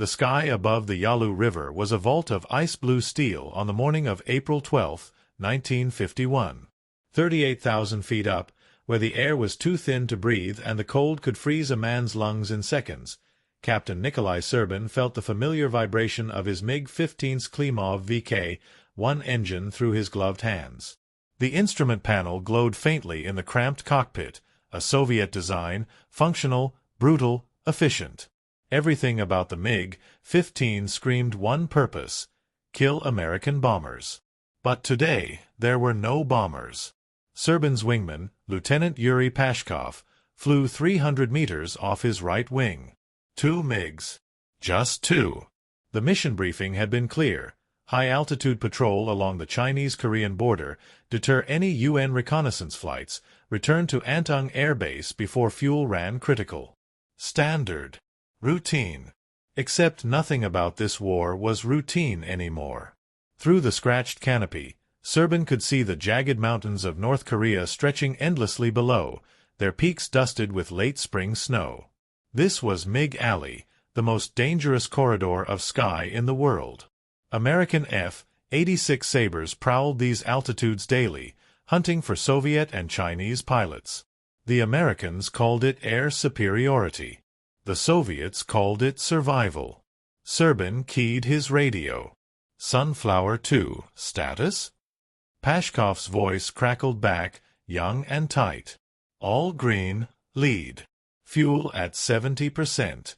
The sky above the Yalu River was a vault of ice-blue steel on the morning of April 12, 1951. 38,000 feet up, where the air was too thin to breathe and the cold could freeze a man's lungs in seconds, Captain Nikolai Serbin felt the familiar vibration of his MiG-15's Klimov VK-1 engine through his gloved hands. The instrument panel glowed faintly in the cramped cockpit, a Soviet design, functional, brutal, efficient. Everything about the MiG-15 screamed one purpose: kill American bombers. But today, there were no bombers. Serbin's wingman, Lieutenant Yuri Pashkov, flew 300 meters off his right wing. 2 MiGs. Just 2. The mission briefing had been clear. High-altitude patrol along the Chinese-Korean border, deter any UN reconnaissance flights, return to Antung Air Base before fuel ran critical. Standard. Routine. Except nothing about this war was routine anymore. Through the scratched canopy, Serbin could see the jagged mountains of North Korea stretching endlessly below, their peaks dusted with late spring snow. This was MiG Alley, the most dangerous corridor of sky in the world. American F-86 Sabres prowled these altitudes daily, hunting for Soviet and Chinese pilots. The Americans called it air superiority. The Soviets called it survival. Serbin keyed his radio. Sunflower 2, status? Pashkov's voice crackled back, young and tight. All green, lead. Fuel at 70%.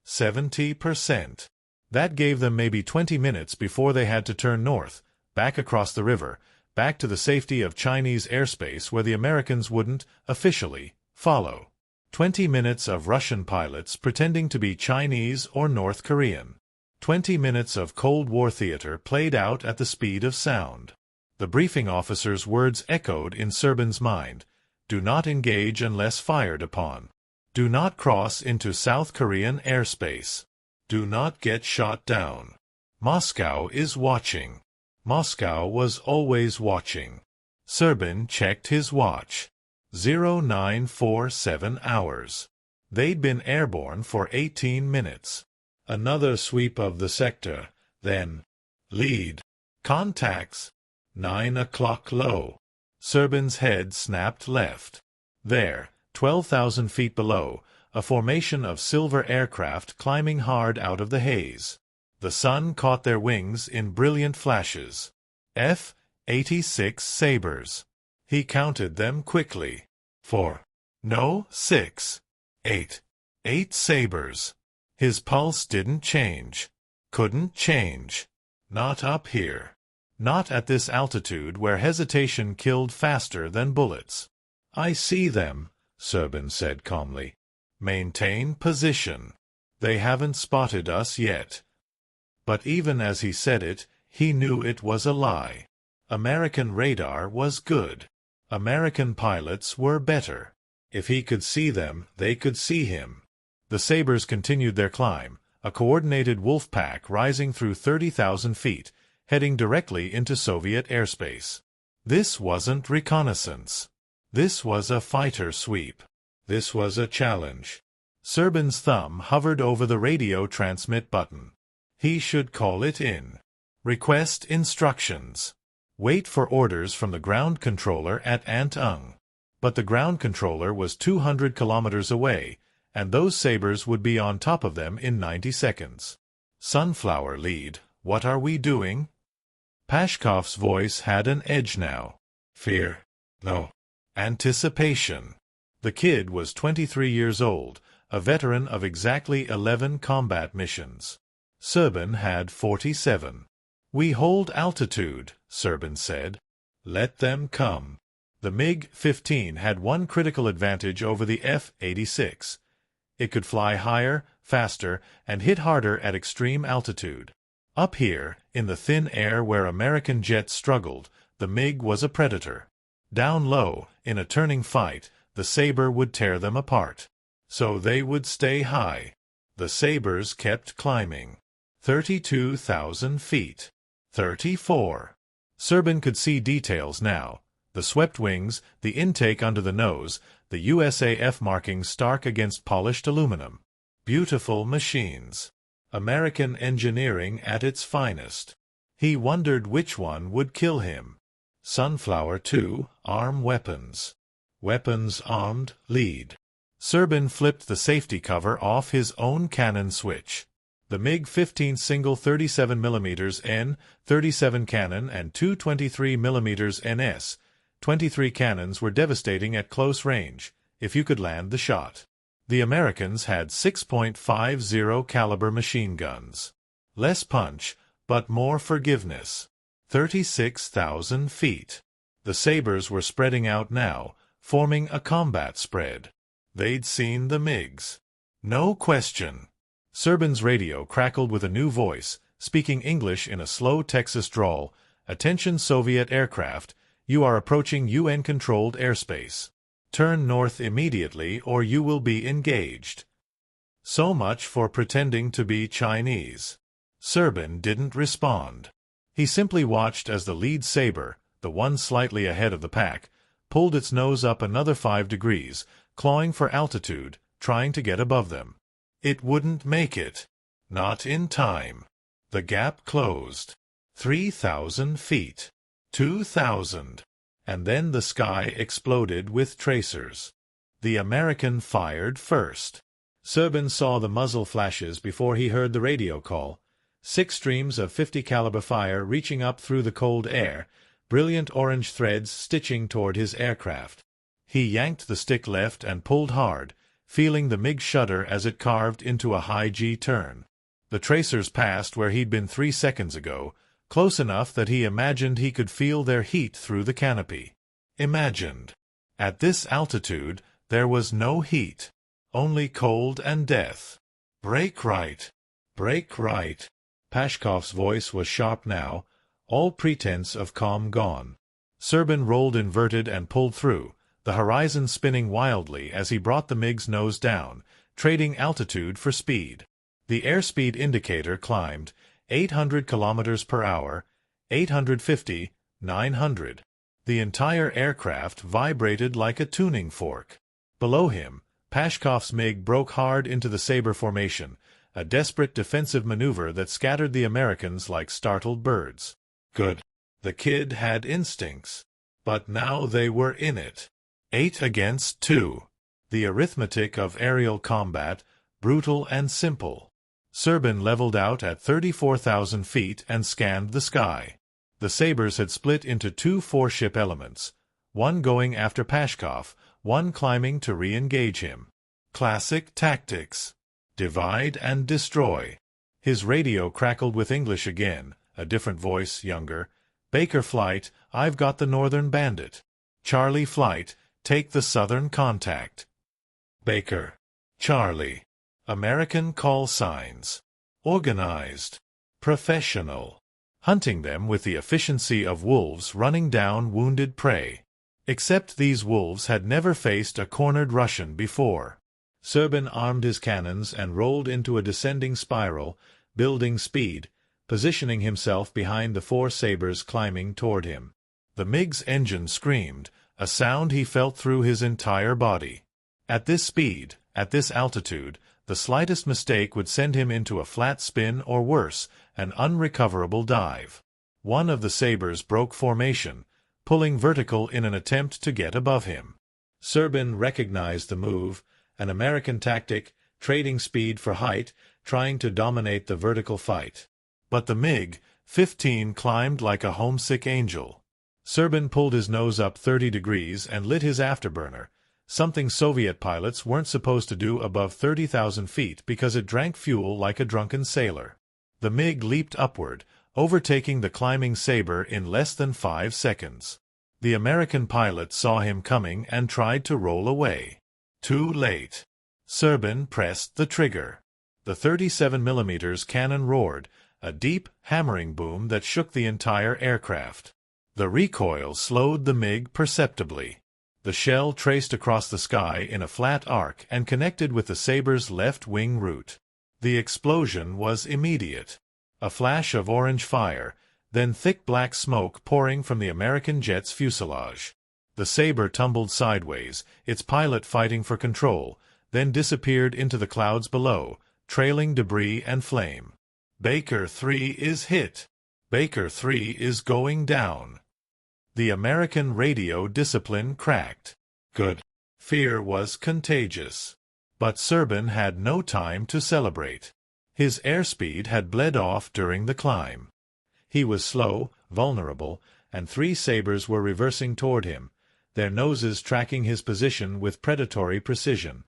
70%. That gave them maybe 20 minutes before they had to turn north, back across the river, back to the safety of Chinese airspace where the Americans wouldn't, officially, follow. 20 minutes of Russian pilots pretending to be Chinese or North Korean. 20 minutes of Cold War theater played out at the speed of sound. The briefing officer's words echoed in Serbin's mind. Do not engage unless fired upon. Do not cross into South Korean airspace. Do not get shot down. Moscow is watching. Moscow was always watching. Serbin checked his watch. 0947 hours. They'd been airborne for 18 minutes. Another sweep of the sector, then lead. Contacts. 9 o'clock low. Serbin's head snapped left. There, 12,000 feet below, a formation of silver aircraft climbing hard out of the haze. The sun caught their wings in brilliant flashes. F-86 Sabres. He counted them quickly. 4. No, 6. 8. 8 Sabres. His pulse didn't change. Couldn't change. Not up here. Not at this altitude where hesitation killed faster than bullets. I see them, Serbin said calmly. Maintain position. They haven't spotted us yet. But even as he said it, he knew it was a lie. American radar was good. American pilots were better. If he could see them, they could see him. The Sabres continued their climb, a coordinated wolf pack rising through 30,000 feet, heading directly into Soviet airspace. This wasn't reconnaissance. This was a fighter sweep. This was a challenge. Serbin's thumb hovered over the radio transmit button. He should call it in. Request instructions. Wait for orders from the ground controller at Antung. But the ground controller was 200 kilometers away, and those Sabres would be on top of them in 90 seconds. Sunflower lead, what are we doing? Pashkov's voice had an edge now. Fear. No. Anticipation. The kid was 23 years old, a veteran of exactly 11 combat missions. Serbin had 47. We hold altitude, Serbin said. Let them come. The MiG-15 had one critical advantage over the F-86. It could fly higher, faster, and hit harder at extreme altitude. Up here, in the thin air where American jets struggled, the MiG was a predator. Down low, in a turning fight, the Sabre would tear them apart. So they would stay high. The Sabres kept climbing. 32,000 feet. 34. Serbin could see details now. The swept wings, the intake under the nose, the USAF markings stark against polished aluminum. Beautiful machines. American engineering at its finest. He wondered which one would kill him. Sunflower 2, arm weapons. Weapons armed, lead. Serbin flipped the safety cover off his own cannon switch. The MiG-15 single 37mm N-37 cannon and two 23mm NS-23 cannons were devastating at close range, if you could land the shot. The Americans had 6.50 caliber machine guns. Less punch, but more forgiveness. 36,000 feet. The Sabres were spreading out now, forming a combat spread. They'd seen the MiGs. No question. Serbin's radio crackled with a new voice, speaking English in a slow Texas drawl. "Attention Soviet aircraft, you are approaching UN-controlled airspace. Turn north immediately or you will be engaged." So much for pretending to be Chinese. Serbin didn't respond. He simply watched as the lead Sabre, the one slightly ahead of the pack, pulled its nose up another 5 degrees, clawing for altitude, trying to get above them. It wouldn't make it. Not in time. The gap closed. 3,000 feet. 2,000. And then the sky exploded with tracers. The American fired first. Serbin saw the muzzle flashes before he heard the radio call. 6 streams of 50 caliber fire reaching up through the cold air, brilliant orange threads stitching toward his aircraft. He yanked the stick left and pulled hard, feeling the MiG shudder as it carved into a high G turn. The tracers passed where he'd been 3 seconds ago, close enough that he imagined he could feel their heat through the canopy. Imagined. At this altitude, there was no heat. Only cold and death. "Brake right. Brake right." Pashkov's voice was sharp now, all pretense of calm gone. Serbin rolled inverted and pulled through, the horizon spinning wildly as he brought the MiG's nose down, trading altitude for speed. The airspeed indicator climbed 800 kilometers per hour, 850, 900. The entire aircraft vibrated like a tuning fork. Below him, Pashkov's MiG broke hard into the Sabre formation, a desperate defensive maneuver that scattered the Americans like startled birds. Good. The kid had instincts. But now they were in it. 8 against 2. The arithmetic of aerial combat, brutal and simple. Serbin leveled out at 34,000 feet and scanned the sky. The Sabres had split into 2 four-ship elements, one going after Pashkov, one climbing to re-engage him. Classic tactics. Divide and destroy. His radio crackled with English again, a different voice, younger. "Baker Flight, I've got the Northern Bandit. Charlie Flight, take the Southern Contact." Baker. Charlie. American call signs. Organized. Professional. Hunting them with the efficiency of wolves running down wounded prey. Except these wolves had never faced a cornered Russian before. Serbin armed his cannons and rolled into a descending spiral, building speed, positioning himself behind the 4 Sabres climbing toward him. The MiG's engine screamed, a sound he felt through his entire body. At this speed, at this altitude, the slightest mistake would send him into a flat spin or worse, an unrecoverable dive. One of the Sabres broke formation, pulling vertical in an attempt to get above him. Serbin recognized the move, an American tactic, trading speed for height, trying to dominate the vertical fight. But the MiG-15 climbed like a homesick angel. Serbin pulled his nose up 30 degrees and lit his afterburner, something Soviet pilots weren't supposed to do above 30,000 feet because it drank fuel like a drunken sailor. The MiG leaped upward, overtaking the climbing Sabre in less than 5 seconds. The American pilot saw him coming and tried to roll away. Too late. Serbin pressed the trigger. The 37mm cannon roared, a deep, hammering boom that shook the entire aircraft. The recoil slowed the MiG perceptibly. The shell traced across the sky in a flat arc and connected with the Sabre's left wing root. The explosion was immediate. A flash of orange fire, then thick black smoke pouring from the American jet's fuselage. The Sabre tumbled sideways, its pilot fighting for control, then disappeared into the clouds below, trailing debris and flame. Baker 3 is hit. Baker 3 is going down. The American radio discipline cracked. Good. Fear was contagious. But Serban had no time to celebrate. His airspeed had bled off during the climb. He was slow, vulnerable, and 3 Sabres were reversing toward him, their noses tracking his position with predatory precision.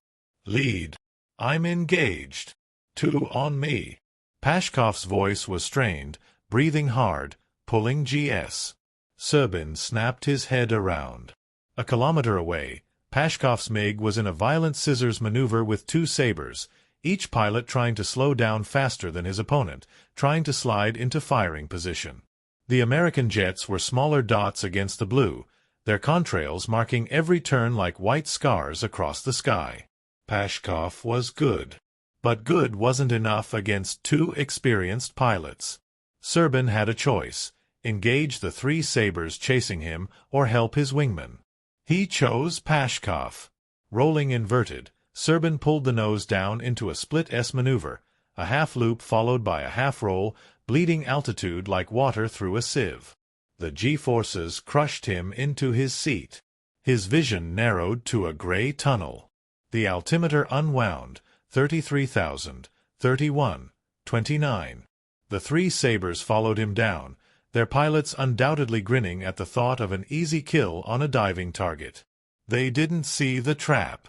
Lead. I'm engaged. 2 on me. Pashkov's voice was strained, breathing hard, pulling GS. Serban snapped his head around. A kilometer away, Pashkov's MiG was in a violent scissors maneuver with 2 Sabres, each pilot trying to slow down faster than his opponent, trying to slide into firing position. The American jets were smaller dots against the blue, their contrails marking every turn like white scars across the sky. Pashkov was good. But good wasn't enough against 2 experienced pilots. Serban had a choice: engage the 3 Sabres chasing him or help his wingman. He chose Pashkov. Rolling inverted, Serban pulled the nose down into a split S maneuver, a half-loop followed by a half-roll, bleeding altitude like water through a sieve. The G-forces crushed him into his seat. His vision narrowed to a gray tunnel. The altimeter unwound, 33,000, 31, 29. The 3 Sabres followed him down, their pilots undoubtedly grinning at the thought of an easy kill on a diving target. They didn't see the trap.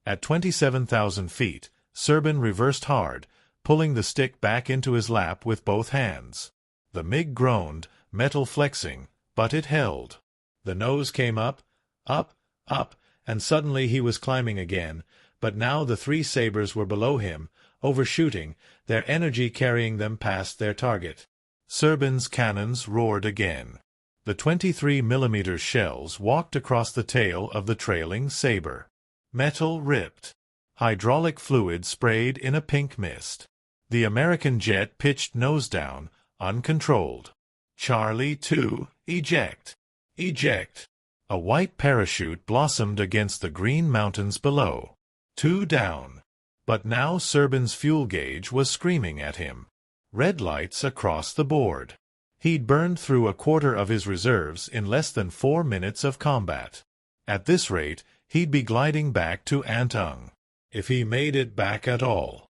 At 27,000 feet, Serban reversed hard, pulling the stick back into his lap with both hands. The MiG groaned, metal flexing, but it held. The nose came up, and suddenly he was climbing again, but now the 3 Sabres were below him, overshooting, their energy carrying them past their target. Serban's cannons roared again. The 23mm shells walked across the tail of the trailing Sabre. Metal ripped. Hydraulic fluid sprayed in a pink mist. The American jet pitched nose down, uncontrolled. Charlie 2, eject. Eject. A white parachute blossomed against the green mountains below. 2 down. But now Serban's fuel gauge was screaming at him. Red lights across the board. He'd burned through a quarter of his reserves in less than 4 minutes of combat. At this rate, he'd be gliding back to Antung, if he made it back at all.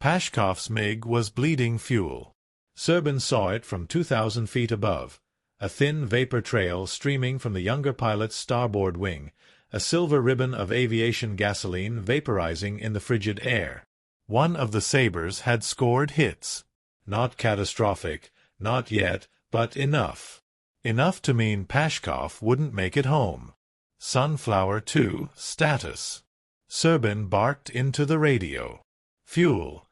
Pashkov's MiG was bleeding fuel. Serban saw it from 2,000 feet above, a thin vapor trail streaming from the younger pilot's starboard wing, a silver ribbon of aviation gasoline vaporizing in the frigid air. One of the Sabres had scored hits. Not catastrophic, not yet, but enough. Enough to mean Pashkov wouldn't make it home. Sunflower 2, status. Serban barked into the radio. Fuel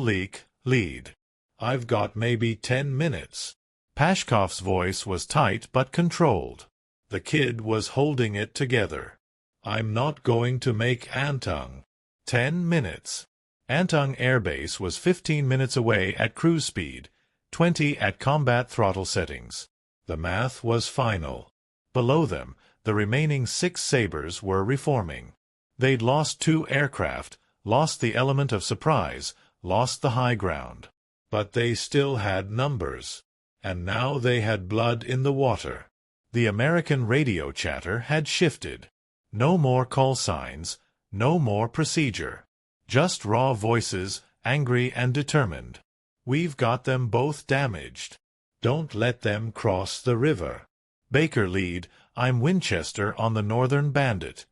leak, lead. I've got maybe 10 minutes. Pashkov's voice was tight but controlled. The kid was holding it together. I'm not going to make Antung. 10 minutes. Antung Air Base was 15 minutes away at cruise speed, 20 at combat throttle settings. The math was final. Below them, the remaining 6 Sabres were reforming. They'd lost 2 aircraft, lost the element of surprise, lost the high ground. But they still had numbers. And now they had blood in the water. The American radio chatter had shifted. No more call signs, no more procedure. Just raw voices, angry and determined. We've got them both damaged. Don't let them cross the river. Baker lead, I'm Winchester on the Northern Bandit.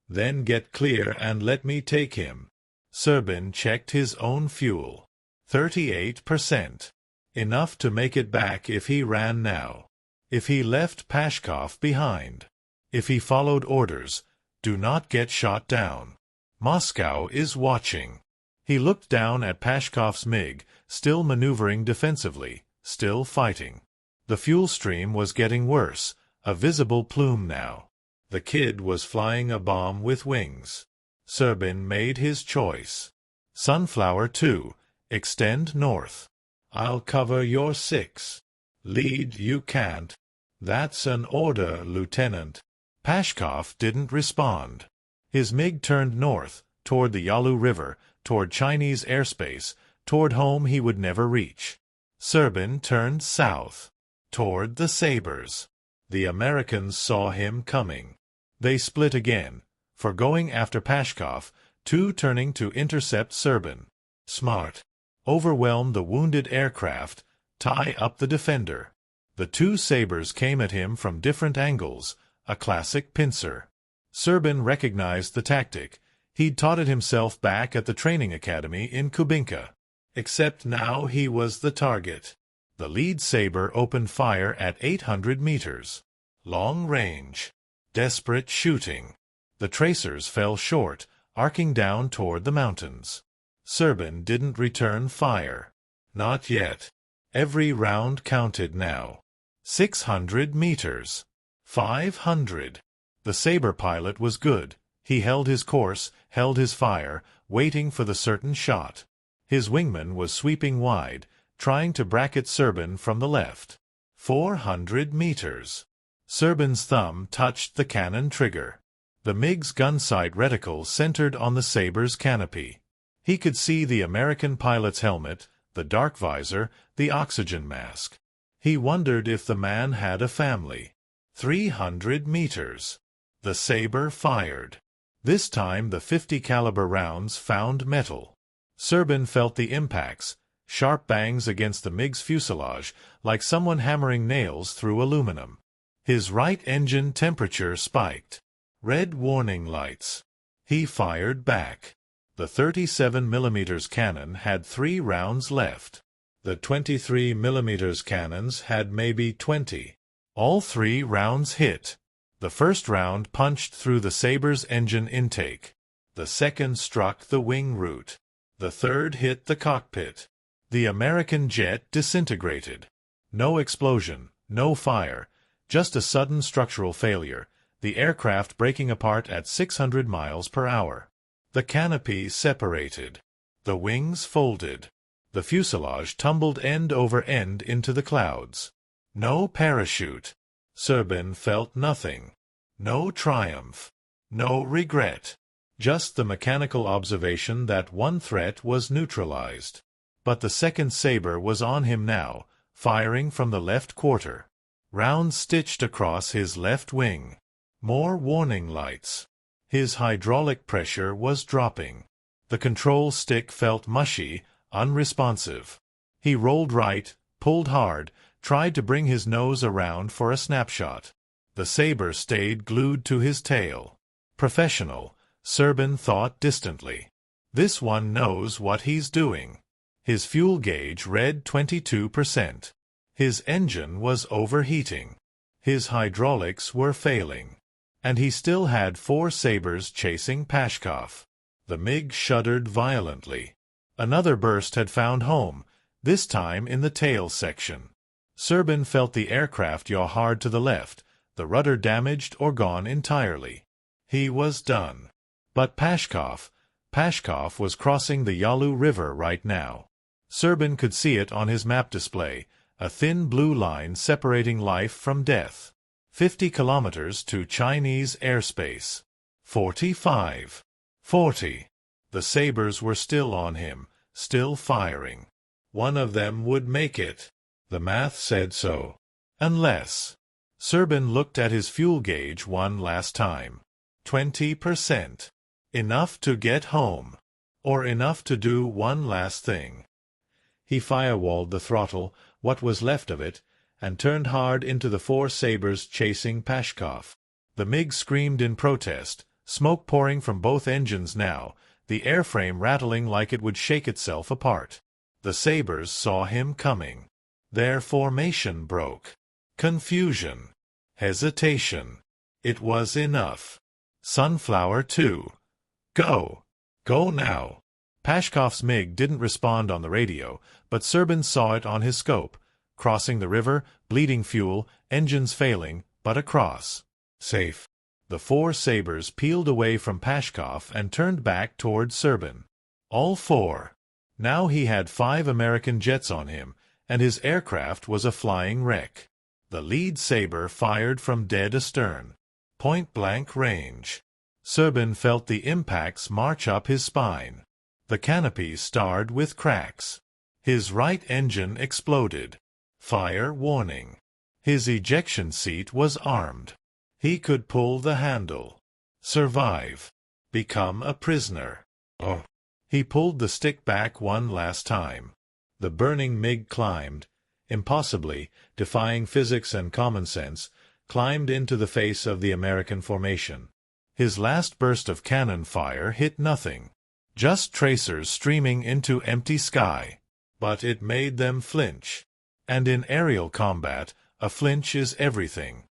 Then get clear and let me take him. Serban checked his own fuel. 38%. Enough to make it back if he ran now. If he left Pashkov behind. If he followed orders, do not get shot down. Moscow is watching. He looked down at Pashkov's MiG, still maneuvering defensively, still fighting. The fuel stream was getting worse, a visible plume now. The kid was flying a bomb with wings. Serban made his choice. Sunflower 2, extend north. I'll cover your 6. Lead you can't. That's an order, Lieutenant. Pashkov didn't respond. His MiG turned north, toward the Yalu River, toward Chinese airspace, toward home he would never reach. Serbin turned south, toward the Sabres. The Americans saw him coming. They split again, for going after Pashkov, two turning to intercept Serbin. Smart. Overwhelm the wounded aircraft, tie up the defender. The two Sabres came at him from different angles, a classic pincer. Serbin recognized the tactic. He'd taught it himself back at the training academy in Kubinka. Except now he was the target. The lead Sabre opened fire at 800 meters. Long range. Desperate shooting. The tracers fell short, arcing down toward the mountains. Serbin didn't return fire. Not yet. Every round counted now. 600 meters. 500. The Sabre pilot was good. He held his course, held his fire, waiting for the certain shot. His wingman was sweeping wide, trying to bracket Serbin from the left. 400 meters. Serbin's thumb touched the cannon trigger. The MiG's gunsight reticle centered on the Sabre's canopy. He could see the American pilot's helmet, the dark visor, the oxygen mask. He wondered if the man had a family. 300 meters. The Sabre fired. This time the .50 caliber rounds found metal. Serbin felt the impacts, sharp bangs against the MiG's fuselage, like someone hammering nails through aluminum. His right engine temperature spiked. Red warning lights. He fired back. The 37mm cannon had 3 rounds left. The 23mm cannons had maybe 20. All 3 rounds hit. The first round punched through the Sabre's engine intake. The second struck the wing root. The third hit the cockpit. The American jet disintegrated. No explosion, no fire, just a sudden structural failure, the aircraft breaking apart at 600 miles per hour. The canopy separated. The wings folded. The fuselage tumbled end over end into the clouds. No parachute. Serbin felt nothing. No triumph. No regret. Just the mechanical observation that one threat was neutralized. But the second Sabre was on him now, firing from the left quarter. Rounds stitched across his left wing. More warning lights. His hydraulic pressure was dropping. The control stick felt mushy, unresponsive. He rolled right, pulled hard, tried to bring his nose around for a snapshot. The Sabre stayed glued to his tail. Professional, Serbin thought distantly. This one knows what he's doing. His fuel gauge read 22%. His engine was overheating. His hydraulics were failing. And he still had 4 Sabres chasing Pashkov. The MiG shuddered violently. Another burst had found home, this time in the tail section. Serbin felt the aircraft yaw hard to the left, the rudder damaged or gone entirely. He was done. But Pashkov was crossing the Yalu River right now. Serbin could see it on his map display, a thin blue line separating life from death. 50 kilometers to Chinese airspace. 45. 40. The Sabres were still on him, still firing. One of them would make it. The math said so. Unless. Serbin looked at his fuel gauge one last time. 20%. Enough to get home. Or enough to do one last thing. He firewalled the throttle, what was left of it, and turned hard into the 4 Sabres chasing Pashkov. The MiG screamed in protest, smoke pouring from both engines now, the airframe rattling like it would shake itself apart. The Sabres saw him coming. Their formation broke. Confusion. Hesitation. It was enough. Sunflower 2. Go. Go now. Pashkov's MiG didn't respond on the radio, but Serbin saw it on his scope. Crossing the river, bleeding fuel, engines failing, but across. Safe. The 4 Sabres peeled away from Pashkov and turned back toward Serbin. All 4. Now he had 5 American jets on him, and his aircraft was a flying wreck. The lead Sabre fired from dead astern. Point-blank range. Serbin felt the impacts march up his spine. The canopy starred with cracks. His right engine exploded. Fire warning. His ejection seat was armed. He could pull the handle. Survive. Become a prisoner. Oh. He pulled the stick back one last time. The burning MiG climbed, impossibly, defying physics and common sense, climbed into the face of the American formation. His last burst of cannon fire hit nothing. Just tracers streaming into empty sky. But it made them flinch. And in aerial combat, a flinch is everything.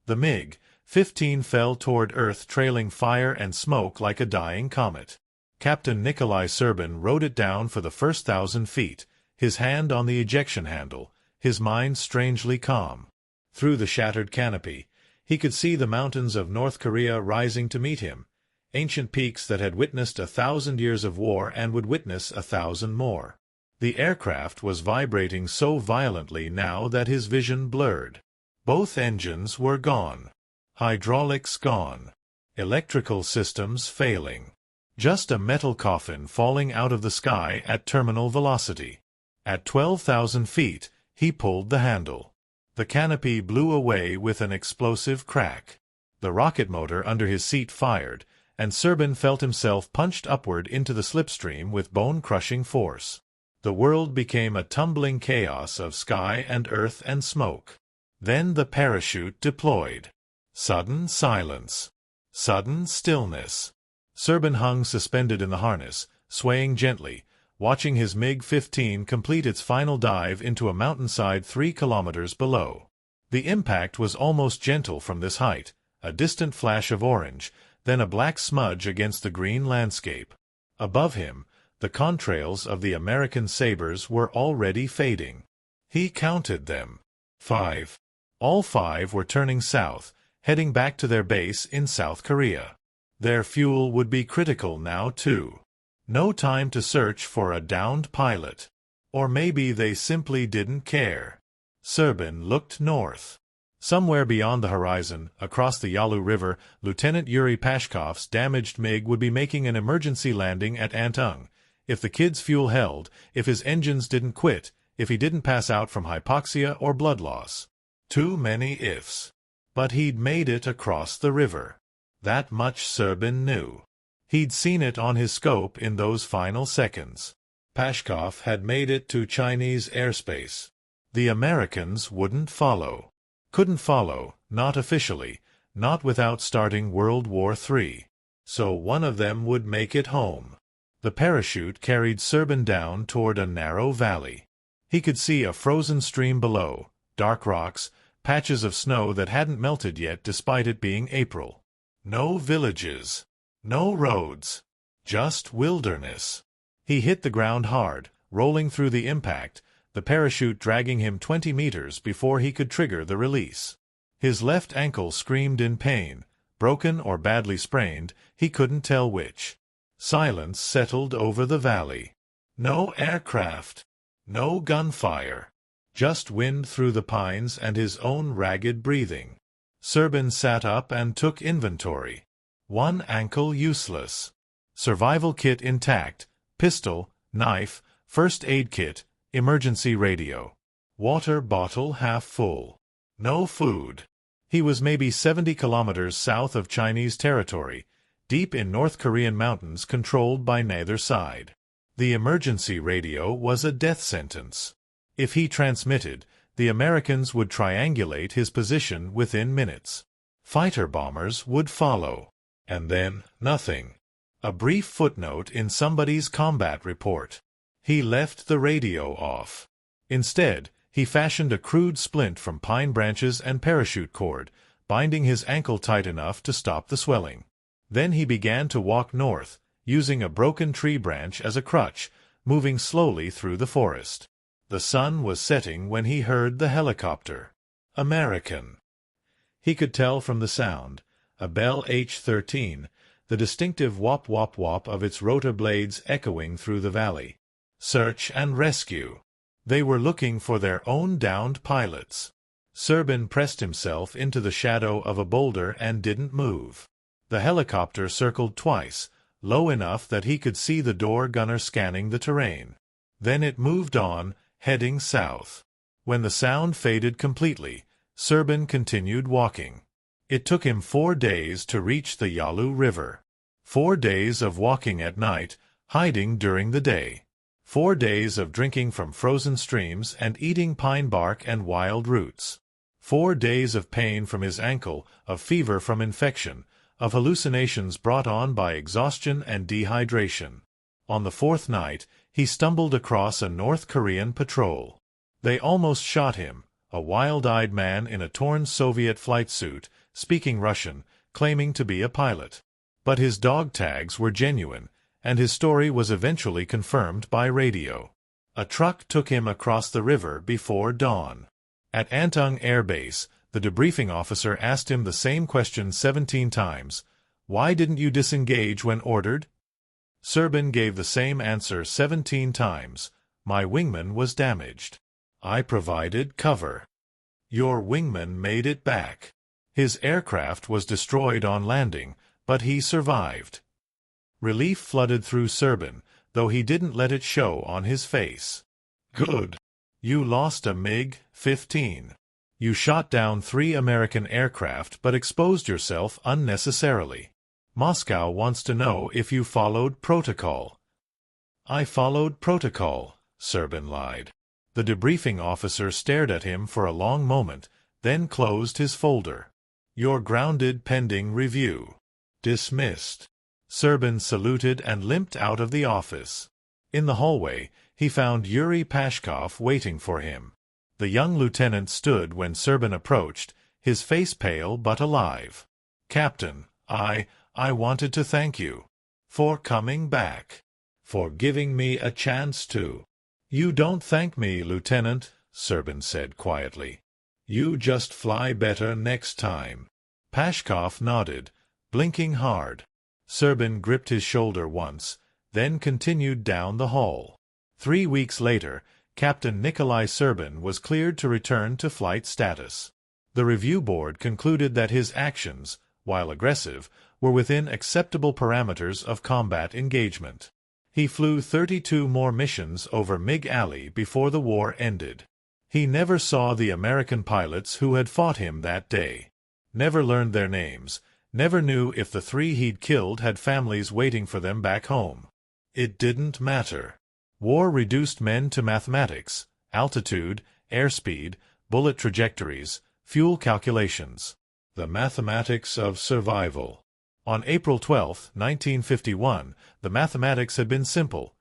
The MiG-15 fell toward Earth trailing fire and smoke like a dying comet. Captain Nikolai Serbin rode it down for the first 1,000 feet, his hand on the ejection handle, his mind strangely calm. Through the shattered canopy, he could see the mountains of North Korea rising to meet him, ancient peaks that had witnessed 1,000 years of war and would witness 1,000 more. The aircraft was vibrating so violently now that his vision blurred. Both engines were gone. Hydraulics gone. Electrical systems failing. Just a metal coffin falling out of the sky at terminal velocity. At 12,000 feet, he pulled the handle. The canopy blew away with an explosive crack. The rocket motor under his seat fired, and Serbin felt himself punched upward into the slipstream with bone-crushing force. The world became a tumbling chaos of sky and earth and smoke. Then the parachute deployed. Sudden silence. Sudden stillness. Serbin hung suspended in the harness, swaying gently, watching his MiG-15 complete its final dive into a mountainside 3 kilometers below. The impact was almost gentle from this height, a distant flash of orange, then a black smudge against the green landscape. Above him, the contrails of the American Sabres were already fading. He counted them. 5. All 5 were turning south, heading back to their base in South Korea. Their fuel would be critical now, too. No time to search for a downed pilot. Or maybe they simply didn't care. Serbin looked north. Somewhere beyond the horizon, across the Yalu River, Lieutenant Yuri Pashkov's damaged MiG would be making an emergency landing at Antung. If the kid's fuel held, if his engines didn't quit, if he didn't pass out from hypoxia or blood loss. Too many ifs. But he'd made it across the river. That much Serbin knew. He'd seen it on his scope in those final seconds. Pashkov had made it to Chinese airspace. The Americans wouldn't follow. Couldn't follow, not officially, not without starting World War III. So one of them would make it home. The parachute carried Serbin down toward a narrow valley. He could see a frozen stream below, dark rocks, patches of snow that hadn't melted yet despite it being April. No villages. No roads. Just wilderness. He hit the ground hard, rolling through the impact, the parachute dragging him 20 meters before he could trigger the release. His left ankle screamed in pain, broken or badly sprained, he couldn't tell which. Silence settled over the valley. No aircraft. No gunfire. Just wind through the pines and his own ragged breathing. Serbin sat up and took inventory. One ankle useless. Survival kit intact, pistol, knife, first aid kit, emergency radio. Water bottle half full. No food. He was maybe 70 kilometers south of Chinese territory, deep in North Korean mountains controlled by neither side. The emergency radio was a death sentence. If he transmitted, the Americans would triangulate his position within minutes. Fighter bombers would follow. And then, nothing. A brief footnote in somebody's combat report. He left the radio off. Instead, he fashioned a crude splint from pine branches and parachute cord, binding his ankle tight enough to stop the swelling. Then he began to walk north, using a broken tree branch as a crutch, moving slowly through the forest. The sun was setting when he heard the helicopter. American. He could tell from the sound, a Bell H-13, the distinctive whop-whop-whop of its rotor blades echoing through the valley. Search and rescue. They were looking for their own downed pilots. Serbin pressed himself into the shadow of a boulder and didn't move. The helicopter circled twice, low enough that he could see the door gunner scanning the terrain. Then it moved on, heading south. When the sound faded completely, Serban continued walking. It took him 4 days to reach the Yalu River. 4 days of walking at night, hiding during the day. 4 days of drinking from frozen streams and eating pine bark and wild roots. 4 days of pain from his ankle, of fever from infection, of hallucinations brought on by exhaustion and dehydration. On the 4th night, he stumbled across a North Korean patrol. They almost shot him, a wild-eyed man in a torn Soviet flight suit, speaking Russian, claiming to be a pilot. But his dog tags were genuine, and his story was eventually confirmed by radio. A truck took him across the river before dawn. At Antung Air Base, the debriefing officer asked him the same question 17 times. Why didn't you disengage when ordered? Serban gave the same answer 17 times. My wingman was damaged. I provided cover. Your wingman made it back. His aircraft was destroyed on landing, but he survived. Relief flooded through Serban, though he didn't let it show on his face. Good. You lost a MiG-15. You shot down 3 American aircraft but exposed yourself unnecessarily. Moscow wants to know if you followed protocol. I followed protocol, Serban lied. The debriefing officer stared at him for a long moment, then closed his folder. You're grounded pending review. Dismissed. Serban saluted and limped out of the office. In the hallway, he found Yuri Pashkov waiting for him. The young lieutenant stood when Serban approached, his face pale but alive. Captain, I wanted to thank you. For coming back. For giving me a chance to. You don't thank me, Lieutenant, Serban said quietly. You just fly better next time. Pashkov nodded, blinking hard. Serban gripped his shoulder once, then continued down the hall. 3 weeks later, Captain Nikolai Serban was cleared to return to flight status. The review board concluded that his actions, while aggressive, were within acceptable parameters of combat engagement. He flew 32 more missions over MiG Alley before the war ended. He never saw the American pilots who had fought him that day. Never learned their names. Never knew if the 3 he'd killed had families waiting for them back home. It didn't matter. War reduced men to mathematics, altitude, airspeed, bullet trajectories, fuel calculations. The mathematics of survival. On April 12, 1951, the mathematics had been simple.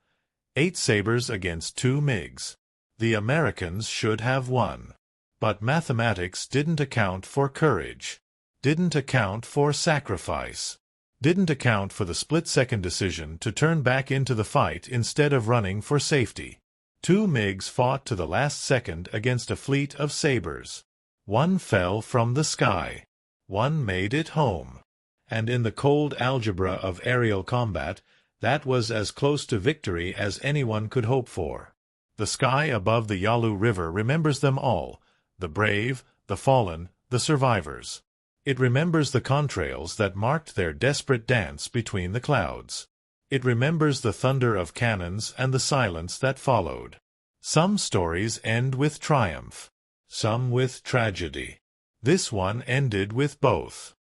8 Sabres against 2 MiGs. The Americans should have won. But mathematics didn't account for courage. Didn't account for sacrifice. Didn't account for the split-second decision to turn back into the fight instead of running for safety. 2 MiGs fought to the last second against a fleet of Sabres. 1 fell from the sky. 1 made it home. And in the cold algebra of aerial combat, that was as close to victory as anyone could hope for. The sky above the Yalu River remembers them all, the brave, the fallen, the survivors. It remembers the contrails that marked their desperate dance between the clouds. It remembers the thunder of cannons and the silence that followed. Some stories end with triumph. Some with tragedy. This one ended with both.